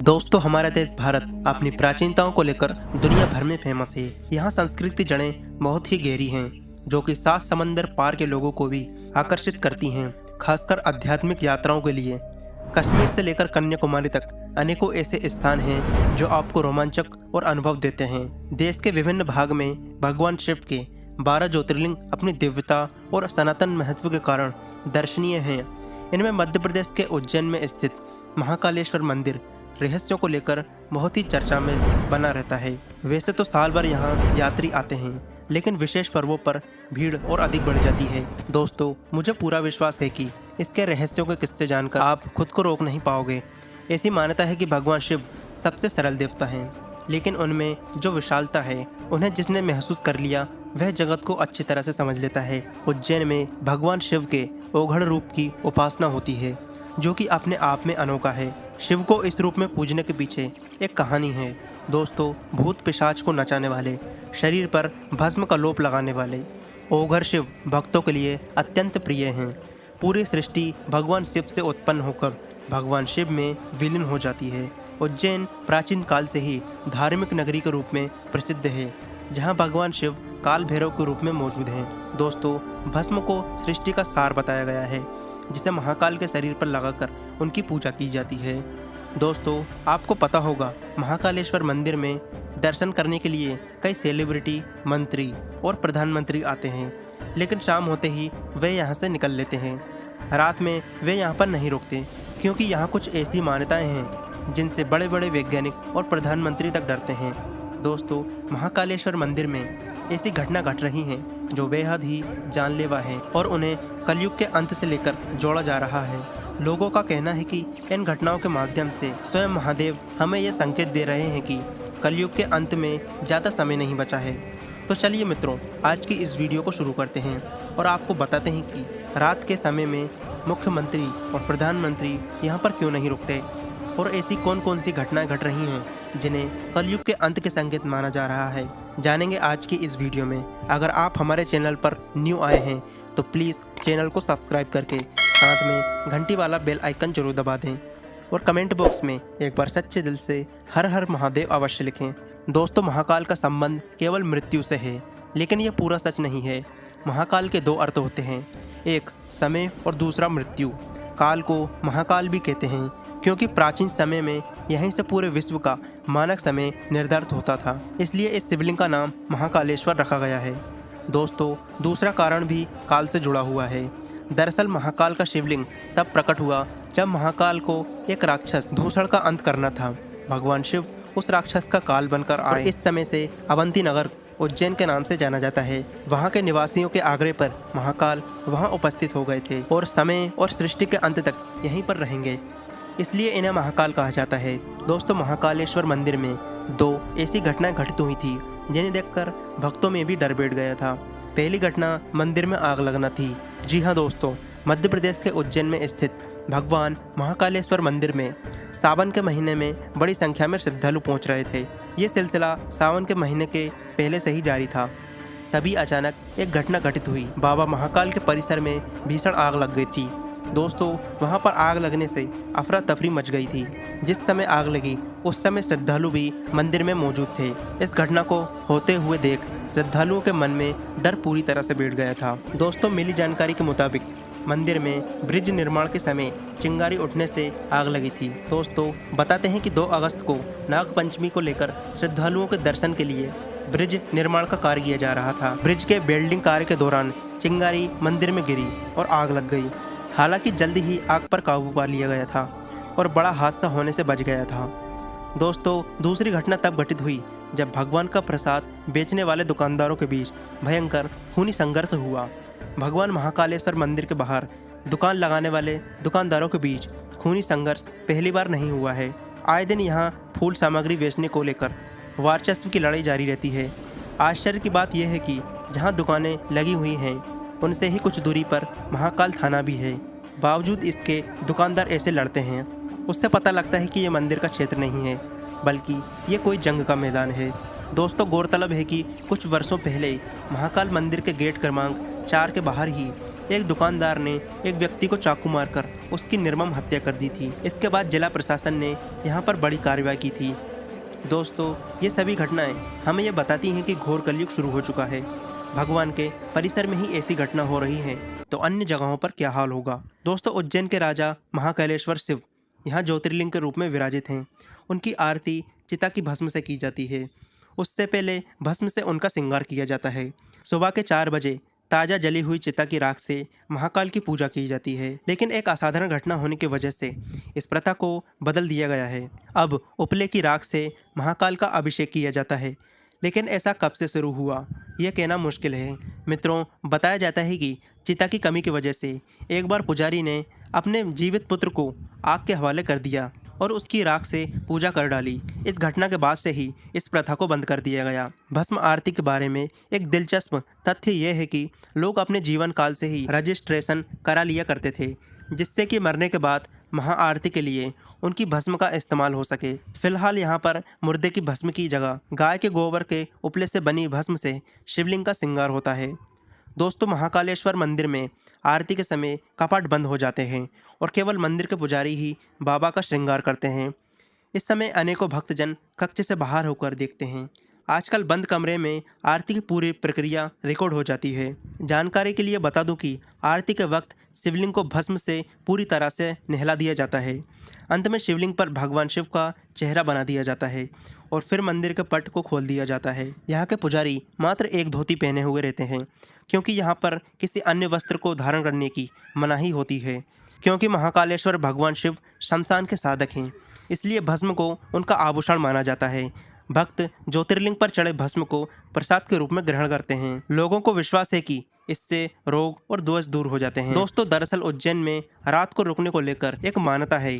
दोस्तों, हमारा देश भारत अपनी प्राचीनताओं को लेकर दुनिया भर में फेमस है। यहाँ संस्कृति जड़ें बहुत ही गहरी हैं, जो कि 7 समंदर पार के लोगों को भी आकर्षित करती हैं, खासकर आध्यात्मिक यात्राओं के लिए। कश्मीर से लेकर कन्याकुमारी तक अनेकों ऐसे स्थान हैं जो आपको रोमांचक और अनुभव देते हैं। देश के विभिन्न भाग में भगवान शिव के 12 ज्योतिर्लिंग अपनी दिव्यता और सनातन महत्व के कारण दर्शनीय हैं। इनमें मध्य प्रदेश के उज्जैन में स्थित महाकालेश्वर मंदिर रहस्यों को लेकर बहुत ही चर्चा में बना रहता है। वैसे तो साल भर यहाँ यात्री आते हैं, लेकिन विशेष पर्वों पर भीड़ और अधिक बढ़ जाती है। दोस्तों, मुझे पूरा विश्वास है कि इसके रहस्यों के किस्से जानकर आप खुद को रोक नहीं पाओगे। ऐसी मान्यता है कि भगवान शिव सबसे सरल देवता हैं, लेकिन उनमें जो विशालता है उन्हें जिसने महसूस कर लिया वह जगत को अच्छी तरह से समझ लेता है। उज्जैन में भगवान शिव के ओघड़ रूप की उपासना होती है, जो कि अपने आप में अनोखा है। शिव को इस रूप में पूजने के पीछे एक कहानी है। दोस्तों, भूत पिशाच को नचाने वाले, शरीर पर भस्म का लोप लगाने वाले ओघड़ शिव भक्तों के लिए अत्यंत प्रिय हैं। पूरी सृष्टि भगवान शिव से उत्पन्न होकर भगवान शिव में विलीन हो जाती है। उज्जैन प्राचीन काल से ही धार्मिक नगरी के रूप में प्रसिद्ध है, जहाँ भगवान शिव काल भैरव के रूप में मौजूद हैं। दोस्तों, भस्म को सृष्टि का सार बताया गया है, जिसे महाकाल के शरीर पर लगाकर उनकी पूजा की जाती है। दोस्तों, आपको पता होगा महाकालेश्वर मंदिर में दर्शन करने के लिए कई सेलिब्रिटी, मंत्री और प्रधानमंत्री आते हैं, लेकिन शाम होते ही वे यहाँ से निकल लेते हैं। रात में वे यहाँ पर नहीं रुकते, क्योंकि यहाँ कुछ ऐसी मान्यताएं हैं जिनसे बड़े बड़े वैज्ञानिक और प्रधानमंत्री तक डरते हैं। दोस्तों, महाकालेश्वर मंदिर में ऐसी घटना घट रही हैं जो बेहद ही जानलेवा है और उन्हें कलयुग के अंत से लेकर जोड़ा जा रहा है। लोगों का कहना है कि इन घटनाओं के माध्यम से स्वयं महादेव हमें ये संकेत दे रहे हैं कि कलयुग के अंत में ज़्यादा समय नहीं बचा है। तो चलिए मित्रों, आज की इस वीडियो को शुरू करते हैं और आपको बताते हैं कि रात के समय में मुख्यमंत्री और प्रधानमंत्री यहाँ पर क्यों नहीं रुकते और ऐसी कौन कौन सी घटनाएं घट रही हैं जिन्हें कलयुग के अंत के संकेत माना जा रहा है, जानेंगे आज की इस वीडियो में। अगर आप हमारे चैनल पर न्यू आए हैं तो प्लीज़ चैनल को सब्सक्राइब करके साथ में घंटी वाला बेल आइकन जरूर दबा दें और कमेंट बॉक्स में एक बार सच्चे दिल से हर हर महादेव अवश्य लिखें। दोस्तों, महाकाल का संबंध केवल मृत्यु से है, लेकिन यह पूरा सच नहीं है। महाकाल के 2 अर्थ होते हैं, एक समय और दूसरा मृत्यु। काल को महाकाल भी कहते हैं, क्योंकि प्राचीन समय में यहीं से पूरे विश्व का मानक समय निर्धारित होता था, इसलिए इस शिवलिंग का नाम महाकालेश्वर रखा गया है। दोस्तों, दूसरा कारण भी काल से जुड़ा हुआ है। दरअसल महाकाल का शिवलिंग तब प्रकट हुआ जब महाकाल को एक राक्षस धूसड़ का अंत करना था। भगवान शिव उस राक्षस का काल बनकर आए। इस समय से अवंती नगर उज्जैन के नाम से जाना जाता है। वहाँ के निवासियों के आग्रह पर महाकाल वहाँ उपस्थित हो गए थे और समय और सृष्टि के अंत तक यहीं पर रहेंगे, इसलिए इन्हें महाकाल कहा जाता है। दोस्तों, महाकालेश्वर मंदिर में 2 ऐसी घटनाएं घटित हुई थी जिन्हें देखकर भक्तों में भी डर बैठ गया था। पहली घटना मंदिर में आग लगना थी। जी हाँ दोस्तों, मध्य प्रदेश के उज्जैन में स्थित भगवान महाकालेश्वर मंदिर में सावन के महीने में बड़ी संख्या में श्रद्धालु पहुंच रहे थे। ये सिलसिला सावन के महीने के पहले से ही जारी था। तभी अचानक एक घटना घटित हुई। बाबा महाकाल के परिसर में भीषण आग लग गई थी। दोस्तों, वहां पर आग लगने से अफरा तफरी मच गई थी। जिस समय आग लगी उस समय श्रद्धालु भी मंदिर में मौजूद थे। इस घटना को होते हुए देख श्रद्धालुओं के मन में डर पूरी तरह से बैठ गया था। दोस्तों, मिली जानकारी के मुताबिक मंदिर में ब्रिज निर्माण के समय चिंगारी उठने से आग लगी थी। दोस्तों, बताते हैं कि 2 अगस्त को नाग पंचमी को लेकर श्रद्धालुओं के दर्शन के लिए ब्रिज निर्माण का कार्य किया जा रहा था। ब्रिज के बिल्डिंग कार्य के दौरान चिंगारी मंदिर में गिरी और आग लग गई। हालांकि जल्दी ही आग पर काबू पा लिया गया था और बड़ा हादसा होने से बच गया था। दोस्तों, दूसरी घटना तब घटित हुई जब भगवान का प्रसाद बेचने वाले दुकानदारों के बीच भयंकर खूनी संघर्ष हुआ। भगवान महाकालेश्वर मंदिर के बाहर दुकान लगाने वाले दुकानदारों के बीच खूनी संघर्ष पहली बार नहीं हुआ है। आए दिन यहाँ फूल सामग्री बेचने को लेकर वर्चस्व की लड़ाई जारी रहती है। आश्चर्य की बात यह है कि जहाँ दुकानें लगी हुई हैं उनसे ही कुछ दूरी पर महाकाल थाना भी है। बावजूद इसके दुकानदार ऐसे लड़ते हैं, उससे पता लगता है कि ये मंदिर का क्षेत्र नहीं है, बल्कि ये कोई जंग का मैदान है। दोस्तों, गौरतलब है कि कुछ वर्षों पहले महाकाल मंदिर के गेट क्रमांक 4 के बाहर ही एक दुकानदार ने एक व्यक्ति को चाकू मारकर उसकी निर्मम हत्या कर दी थी। इसके बाद जिला प्रशासन ने यहाँ पर बड़ी कार्रवाई की थी। दोस्तों, ये सभी घटनाएं हमें ये बताती हैं कि घोर कलयुग शुरू हो चुका है। भगवान के परिसर में ही ऐसी घटना हो रही है तो अन्य जगहों पर क्या हाल होगा। दोस्तों, उज्जैन के राजा महाकालेश्वर शिव यहाँ ज्योतिर्लिंग के रूप में विराजित हैं। उनकी आरती चिता की भस्म से की जाती है। उससे पहले भस्म से उनका श्रृंगार किया जाता है। सुबह के 4 बजे ताज़ा जली हुई चिता की राख से महाकाल की पूजा की जाती है, लेकिन एक असाधारण घटना होने की वजह से इस प्रथा को बदल दिया गया है। अब उपले की राख से महाकाल का अभिषेक किया जाता है, लेकिन ऐसा कब से शुरू हुआ यह कहना मुश्किल है। मित्रों, बताया जाता है कि चिता की कमी की वजह से एक बार पुजारी ने अपने जीवित पुत्र को आग के हवाले कर दिया और उसकी राख से पूजा कर डाली। इस घटना के बाद से ही इस प्रथा को बंद कर दिया गया। भस्म आरती के बारे में एक दिलचस्प तथ्य यह है कि लोग अपने जीवन काल से ही रजिस्ट्रेशन करा लिया करते थे, जिससे कि मरने के बाद महाआरती के लिए उनकी भस्म का इस्तेमाल हो सके। फिलहाल यहाँ पर मुर्दे की भस्म की जगह गाय के गोबर के उपले से बनी भस्म से शिवलिंग का श्रृंगार होता है। दोस्तों, महाकालेश्वर मंदिर में आरती के समय कपाट बंद हो जाते हैं और केवल मंदिर के पुजारी ही बाबा का श्रृंगार करते हैं। इस समय अनेकों भक्तजन कक्ष से बाहर होकर देखते हैं। आजकल बंद कमरे में आरती की पूरी प्रक्रिया रिकॉर्ड हो जाती है। जानकारी के लिए बता दूं कि आरती के वक्त शिवलिंग को भस्म से पूरी तरह से नहला दिया जाता है। अंत में शिवलिंग पर भगवान शिव का चेहरा बना दिया जाता है और फिर मंदिर के पट को खोल दिया जाता है। यहाँ के पुजारी मात्र एक धोती पहने हुए रहते हैं, क्योंकि यहाँ पर किसी अन्य वस्त्र को धारण करने की मनाही होती है। क्योंकि महाकालेश्वर भगवान शिव शमशान के साधक हैं, इसलिए भस्म को उनका आभूषण माना जाता है। भक्त ज्योतिर्लिंग पर चढ़े भस्म को प्रसाद के रूप में ग्रहण करते हैं। लोगों को विश्वास है कि इससे रोग और दोष दूर हो जाते हैं। दोस्तों, दरअसल उज्जैन में रात को रुकने को लेकर एक मान्यता है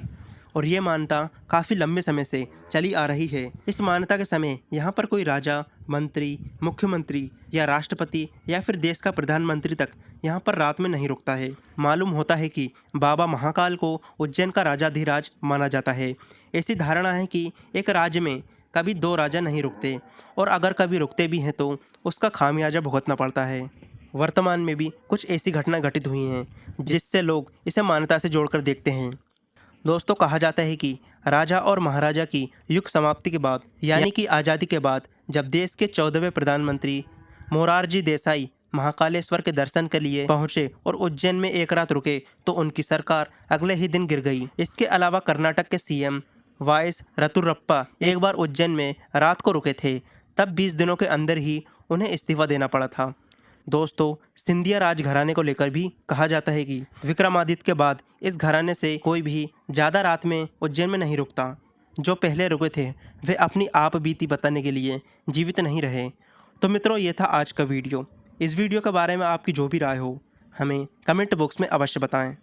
और ये मान्यता काफ़ी लंबे समय से चली आ रही है। इस मान्यता के समय यहाँ पर कोई राजा, मंत्री, मुख्यमंत्री या राष्ट्रपति या फिर देश का प्रधानमंत्री तक यहाँ पर रात में नहीं रुकता है। मालूम होता है कि बाबा महाकाल को उज्जैन का राजाधिराज माना जाता है। ऐसी धारणा है कि एक राज्य में कभी 2 राजा नहीं रुकते और अगर कभी रुकते भी हैं तो उसका खामियाजा भुगतना पड़ता है। वर्तमान में भी कुछ ऐसी घटना घटित हुई हैं जिससे लोग इसे मान्यता से जोड़कर देखते हैं। दोस्तों, कहा जाता है कि राजा और महाराजा की युग समाप्ति के बाद यानी कि आज़ादी के बाद जब देश के 14वें प्रधानमंत्री मोरारजी देसाई महाकालेश्वर के दर्शन के लिए पहुंचे और उज्जैन में एक रात रुके तो उनकी सरकार अगले ही दिन गिर गई। इसके अलावा कर्नाटक के सीएम वाईएस रतुरप्पा एक बार उज्जैन में रात को रुके थे, तब 20 दिनों के अंदर ही उन्हें इस्तीफा देना पड़ा था। दोस्तों, सिंधिया राजघराने को लेकर भी कहा जाता है कि विक्रमादित्य के बाद इस घराने से कोई भी ज़्यादा रात में उज्जैन में नहीं रुकता। जो पहले रुके थे वे अपनी आप बीती बताने के लिए जीवित नहीं रहे। तो मित्रों, ये था आज का वीडियो। इस वीडियो के बारे में आपकी जो भी राय हो हमें कमेंट बॉक्स में अवश्य बताएं।